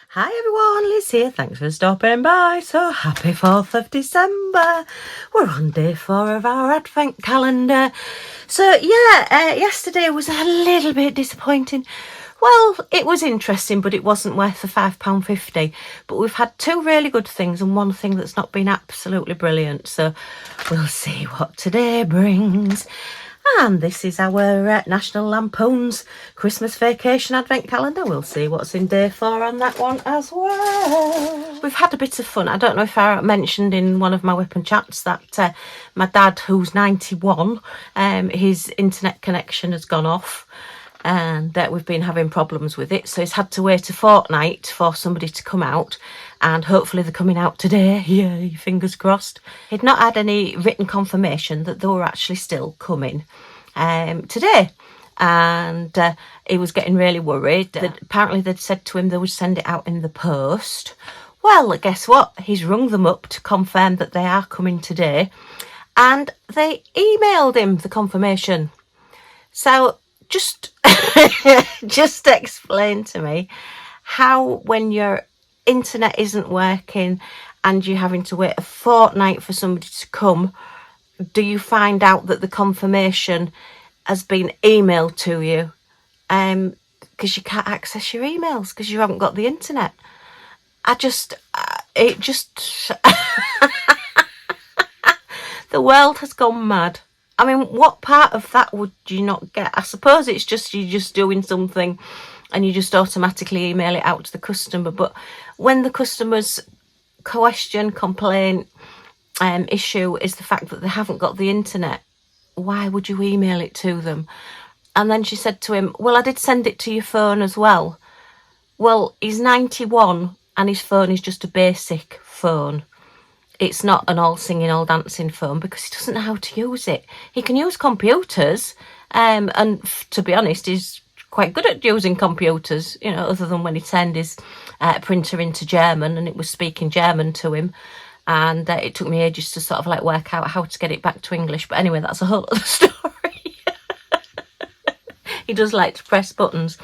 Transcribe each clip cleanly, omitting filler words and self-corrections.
Hi everyone, Liz here. Thanks for stopping by. So happy 4th of December. We're on day 4 of our advent calendar. So yeah, yesterday was a little bit disappointing. Well, it was interesting, but it wasn't worth the £5.50. But we've had 2 really good things and 1 thing that's not been absolutely brilliant. So we'll see what today brings. And this is our National Lampoon's Christmas Vacation Advent Calendar. We'll see what's in day 4 on that one as well. We've had a bit of fun. I don't know if I mentioned in one of my Whip chats that my dad, who's 91, his internet connection has gone off. And we've been having problems with it, so he's had to wait a fortnight for somebody to come out, and hopefully they're coming out today. Yay, fingers crossed. He'd not had any written confirmation that they were actually still coming today, and he was getting really worried. Apparently they'd said to him they would send it out in the post. Well, guess what? He's rung them up to confirm that they are coming today, and they emailed him the confirmation. So just explain to me how, when your internet isn't working and you're having to wait a fortnight for somebody to come, do you find out that the confirmation has been emailed to you? Because you can't access your emails because you haven't got the internet. The world has gone mad. I mean, what part of that would you not get? I suppose it's just you're just doing something and you just automatically email it out to the customer. But when the customer's complaint, issue is the fact that they haven't got the internet, why would you email it to them? And then she said to him, well, I did send it to your phone as well. Well, he's 91 and his phone is just a basic phone. It's not an all singing, all dancing phone because he doesn't know how to use it. He can use computers, and to be honest, he's quite good at using computers, you know, other than when he turned his printer into German and it was speaking German to him. And it took me ages to sort of like work out how to get it back to English. But anyway, that's a whole other story. He does like to press buttons.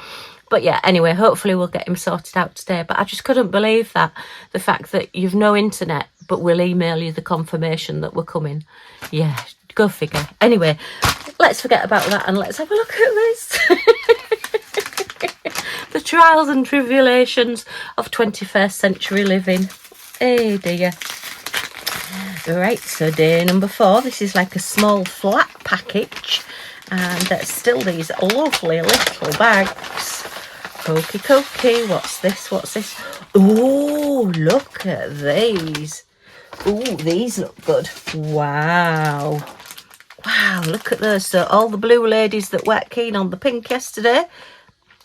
But yeah, anyway, hopefully we'll get him sorted out today. But I just couldn't believe that. The fact that you've no internet, but we'll email you the confirmation that we're coming. Yeah, go figure. Anyway, let's forget about that and let's have a look at this. The trials and tribulations of 21st century living. Hey dear. Right, so day number 4. This is like a small flat package. And there's still these lovely little bags. Cokey, what's this? Oh, look at these. Oh, these look good. Wow, look at those. So all the blue ladies that weren't keen on the pink yesterday,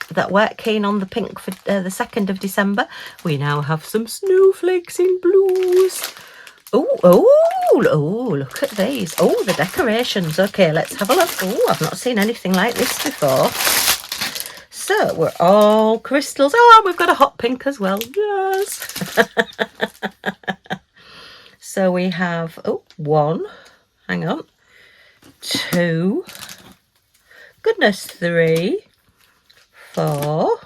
that weren't keen on the pink for the 2nd of December, we now have some snowflakes in blues. Oh, look at these. Oh, the decorations. Okay, let's have a look. Oh, I've not seen anything like this before. So we're all crystals. Oh, we've got a hot pink as well. Yes. So we have 1, hang on, 2, goodness, 3, 4,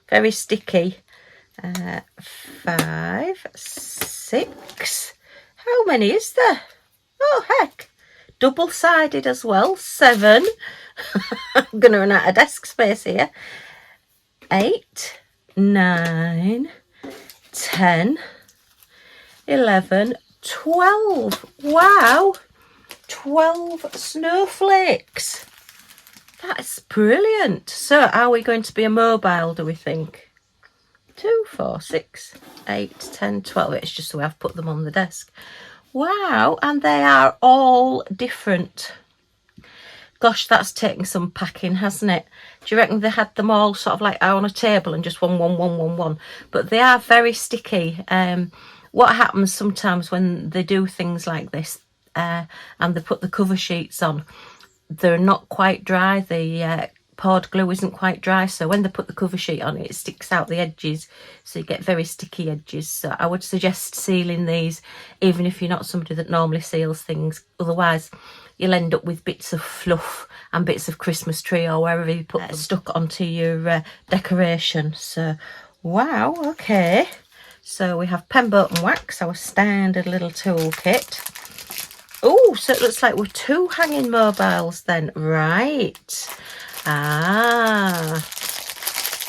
very sticky, 5, 6. How many is there? Oh heck, double-sided as well. 7. I'm gonna run out of desk space here. 8, 9, 10, 11, 12. Wow, 12 snowflakes. That's brilliant. So are we going to be immobile, do we think? 2, 4, 6, 8, 10, 12. It's just the way I've put them on the desk. Wow, and they are all different. Gosh, that's taken some packing, hasn't it? Do you reckon they had them all sort of like on a table and just one? But they are very sticky. What happens sometimes when they do things like this and they put the cover sheets on, they're not quite dry. The poured glue isn't quite dry, so when they put the cover sheet on it, it sticks out the edges, so you get very sticky edges. So I would suggest sealing these, even if you're not somebody that normally seals things. Otherwise you'll end up with bits of fluff and bits of Christmas tree or wherever you put them stuck onto your decoration. So wow, okay, so we have Pemberton wax, our standard little toolkit. Oh, so it looks like we're 2 hanging mobiles then, right? Ah,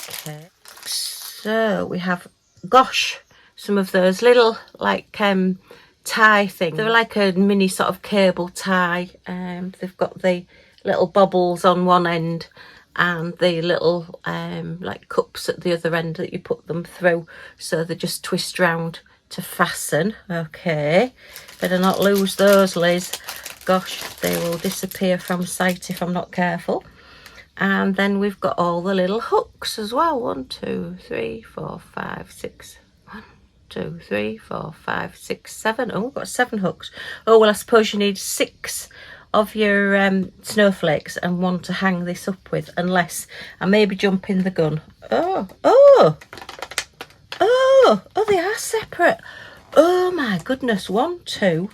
okay. So we have, gosh, some of those little like tie things. They're like a mini sort of cable tie. They've got the little bobbles on one end and the little like cups at the other end that you put them through, so they just twist round to fasten. Okay, better not lose those, Liz. Gosh, they will disappear from sight if I'm not careful. And then we've got all the little hooks as well. 1, 2, 3, 4, 5, 6. 1, 2, 3, 4, 5, 6, 7. Oh, we've got 7 hooks. Oh, well, I suppose you need 6 of your snowflakes and 1 to hang this up with, unless I may be jumping the gun. Oh, they are separate. Oh my goodness. 1, 2,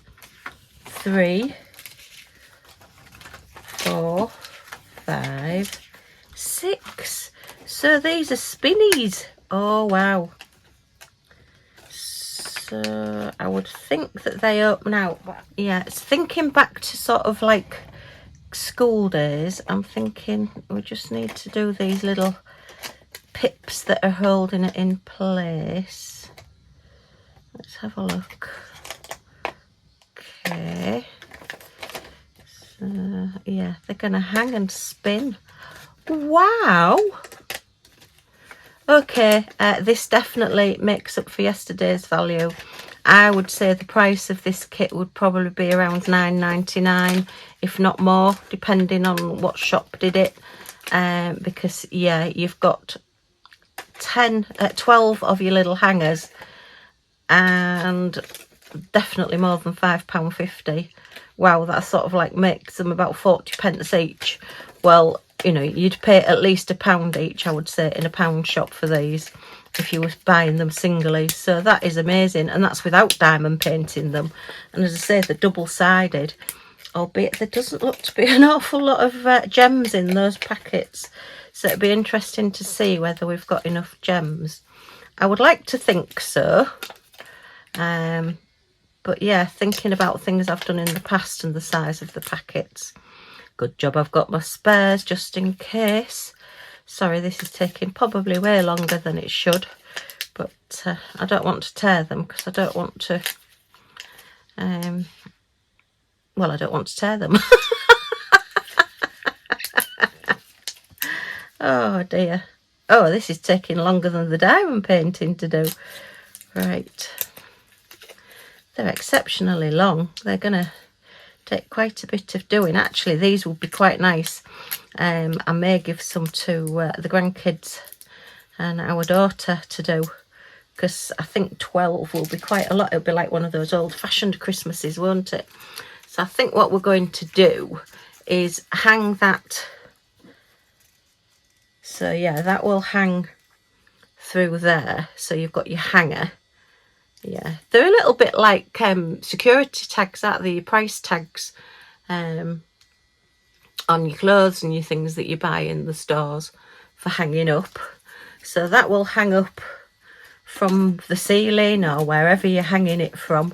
3, 4, 5, 6. So these are spinnies. Oh wow. So I would think that they open out. Yeah, it's thinking back to sort of like school days. I'm thinking we just need to do these little pips that are holding it in place. Let's have a look. Okay. So yeah, they're gonna hang and spin. Wow. Okay, this definitely makes up for yesterday's value. I would say the price of this kit would probably be around £9.99, if not more, depending on what shop did it. Because yeah, you've got 12 of your little hangers, and definitely more than £5.50. Wow, that sort of like makes them about 40p each. Well, you know, you'd pay at least £1 each, I would say, in a pound shop for these if you were buying them singly. So that is amazing, and that's without diamond painting them. And as I say, they're double-sided, albeit there doesn't look to be an awful lot of gems in those packets. So it'd be interesting to see whether we've got enough gems. I would like to think so. But yeah, thinking about things I've done in the past and the size of the packets. Good job I've got my spares just in case. Sorry, this is taking probably way longer than it should, but I don't want to tear them because I don't want to, well, I don't want to tear them. Oh dear. Oh, this is taking longer than the diamond painting to do. Right. They're exceptionally long. They're going to take quite a bit of doing. Actually, these would be quite nice. I may give some to the grandkids and our daughter to do, because I think 12 will be quite a lot. It'll be like one of those old-fashioned Christmases, won't it? So I think what we're going to do is hang that. So yeah, that will hang through there. So you've got your hanger. Yeah, they're a little bit like security tags, aren't they? Your price tags on your clothes and your things that you buy in the stores for hanging up. So that will hang up from the ceiling or wherever you're hanging it from,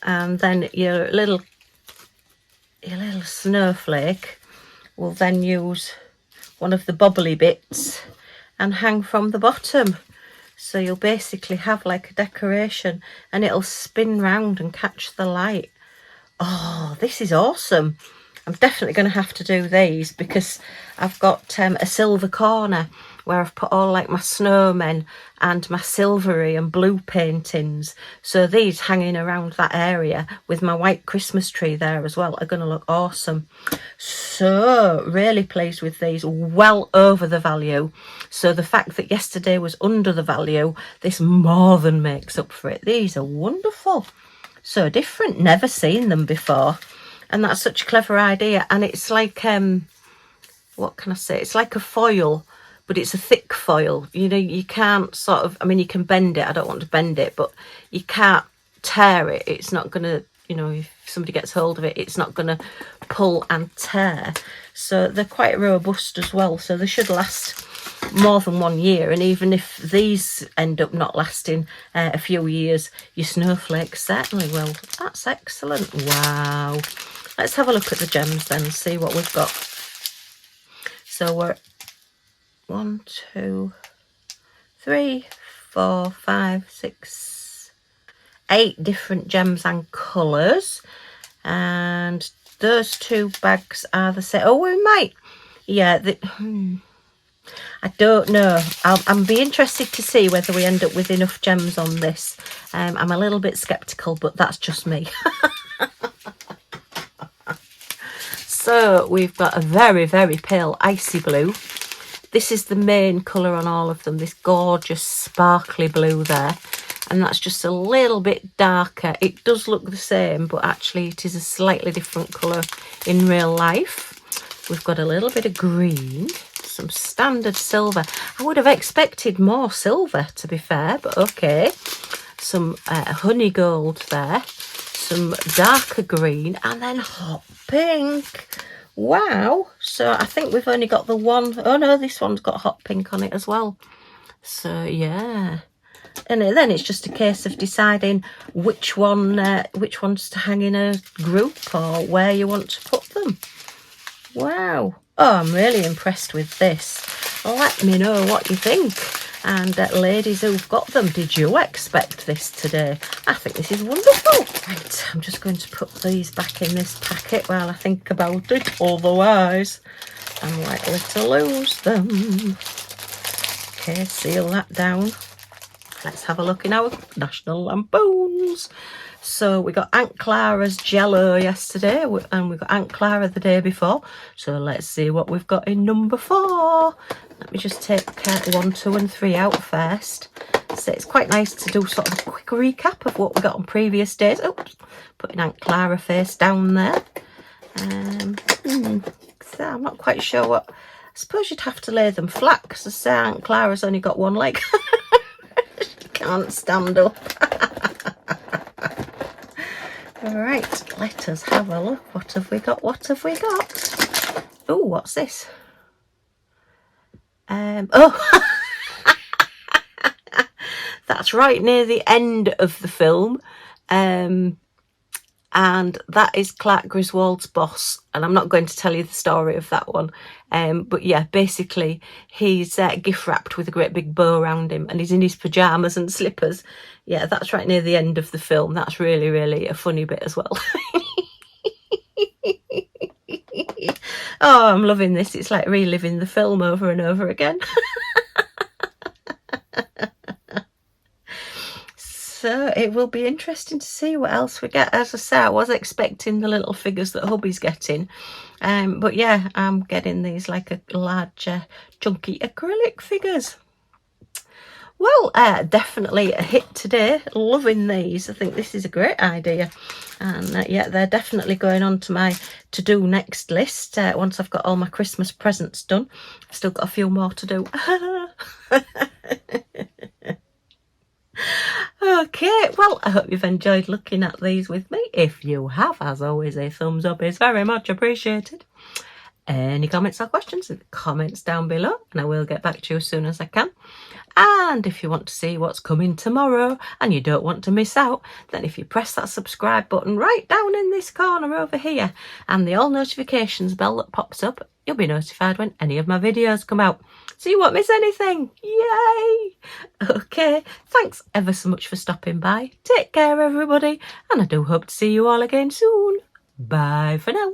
and then your little snowflake will then use one of the bobbly bits and hang from the bottom. So you'll basically have like a decoration, and it'll spin round and catch the light. Oh, this is awesome. I'm definitely going to have to do these, because I've got a silver corner where I've put all like my snowmen and my silvery and blue paintings. So these hanging around that area with my white Christmas tree there as well are going to look awesome. So really pleased with these, well over the value. So the fact that yesterday was under the value, this more than makes up for it. These are wonderful. So different, never seen them before. And that's such a clever idea. And it's like what can I say? It's like a foil, but it's a thick foil. You know, you can't sort of, I mean, you can bend it. I don't want to bend it, but you can't tear it. It's not going to, you know, if somebody gets hold of it, it's not going to pull and tear. So they're quite robust as well. So they should last more than 1 year. And even if these end up not lasting a few years, your snowflakes certainly will. That's excellent. Wow. Let's have a look at the gems then and see what we've got. So we're 1, 2, 3, 4, 5, 6, 8 different gems and colours. And those 2 bags are the same. Oh, we might. Yeah, I don't know. I'm be interested to see whether we end up with enough gems on this. I'm a little bit sceptical, but that's just me. So we've got a very, very pale icy blue. This is the main colour on all of them, this gorgeous sparkly blue there. And that's just a little bit darker. It does look the same, but actually it is a slightly different colour in real life. We've got a little bit of green, some standard silver. I would have expected more silver, to be fair, but okay. Some honey gold there, some darker green, and then hot pink. Wow. So I think we've only got the one. Oh no, this one's got hot pink on it as well. So yeah. And then it's just a case of deciding which ones to hang in a group or where you want to put them. Wow. Oh, I'm really impressed with this. Let me know what you think. And ladies who've got them, did you expect this today? I think this is wonderful. Right, I'm just going to put these back in this packet while I think about it. Otherwise, I'm likely to lose them. Okay, seal that down. Let's have a look in our National Lampoons. So we got Aunt Clara's Jello yesterday and we got Aunt Clara the day before. So let's see what we've got in number 4. Let me just take 1, 2 and 3 out first. So it's quite nice to do sort of a quick recap of what we got on previous days. Oops, putting Aunt Clara face down there. So I'm not quite sure what... I suppose you'd have to lay them flat because I say Aunt Clara's only got one leg. She can't stand up. Right, let us have a look. What have we got? What have we got? Oh, what's this? Oh, that's right near the end of the film. And that is Clark Griswold's boss. And I'm not going to tell you the story of that one. But yeah, basically, he's gift wrapped with a great big bow around him and he's in his pyjamas and slippers. Yeah, that's right near the end of the film. That's really, really a funny bit as well. Oh, I'm loving this. It's like reliving the film over and over again. So it will be interesting to see what else we get. As I say, I was expecting the little figures that hubby's getting. But yeah, I'm getting these like a large chunky acrylic figures. Well, definitely a hit today. Loving these. I think this is a great idea. And yeah, they're definitely going on to my to-do next list once I've got all my Christmas presents done. I've still got a few more to do. Okay, well, I hope you've enjoyed looking at these with me. If you have, as always, a thumbs up is very much appreciated. Any comments or questions in the comments down below, and I will get back to you as soon as I can. And if you want to see what's coming tomorrow and you don't want to miss out, then if you press that subscribe button right down in this corner over here and the all notifications bell that pops up, you'll be notified when any of my videos come out. So you won't miss anything. Yay! Okay, thanks ever so much for stopping by. Take care, everybody, and I do hope to see you all again soon. Bye for now.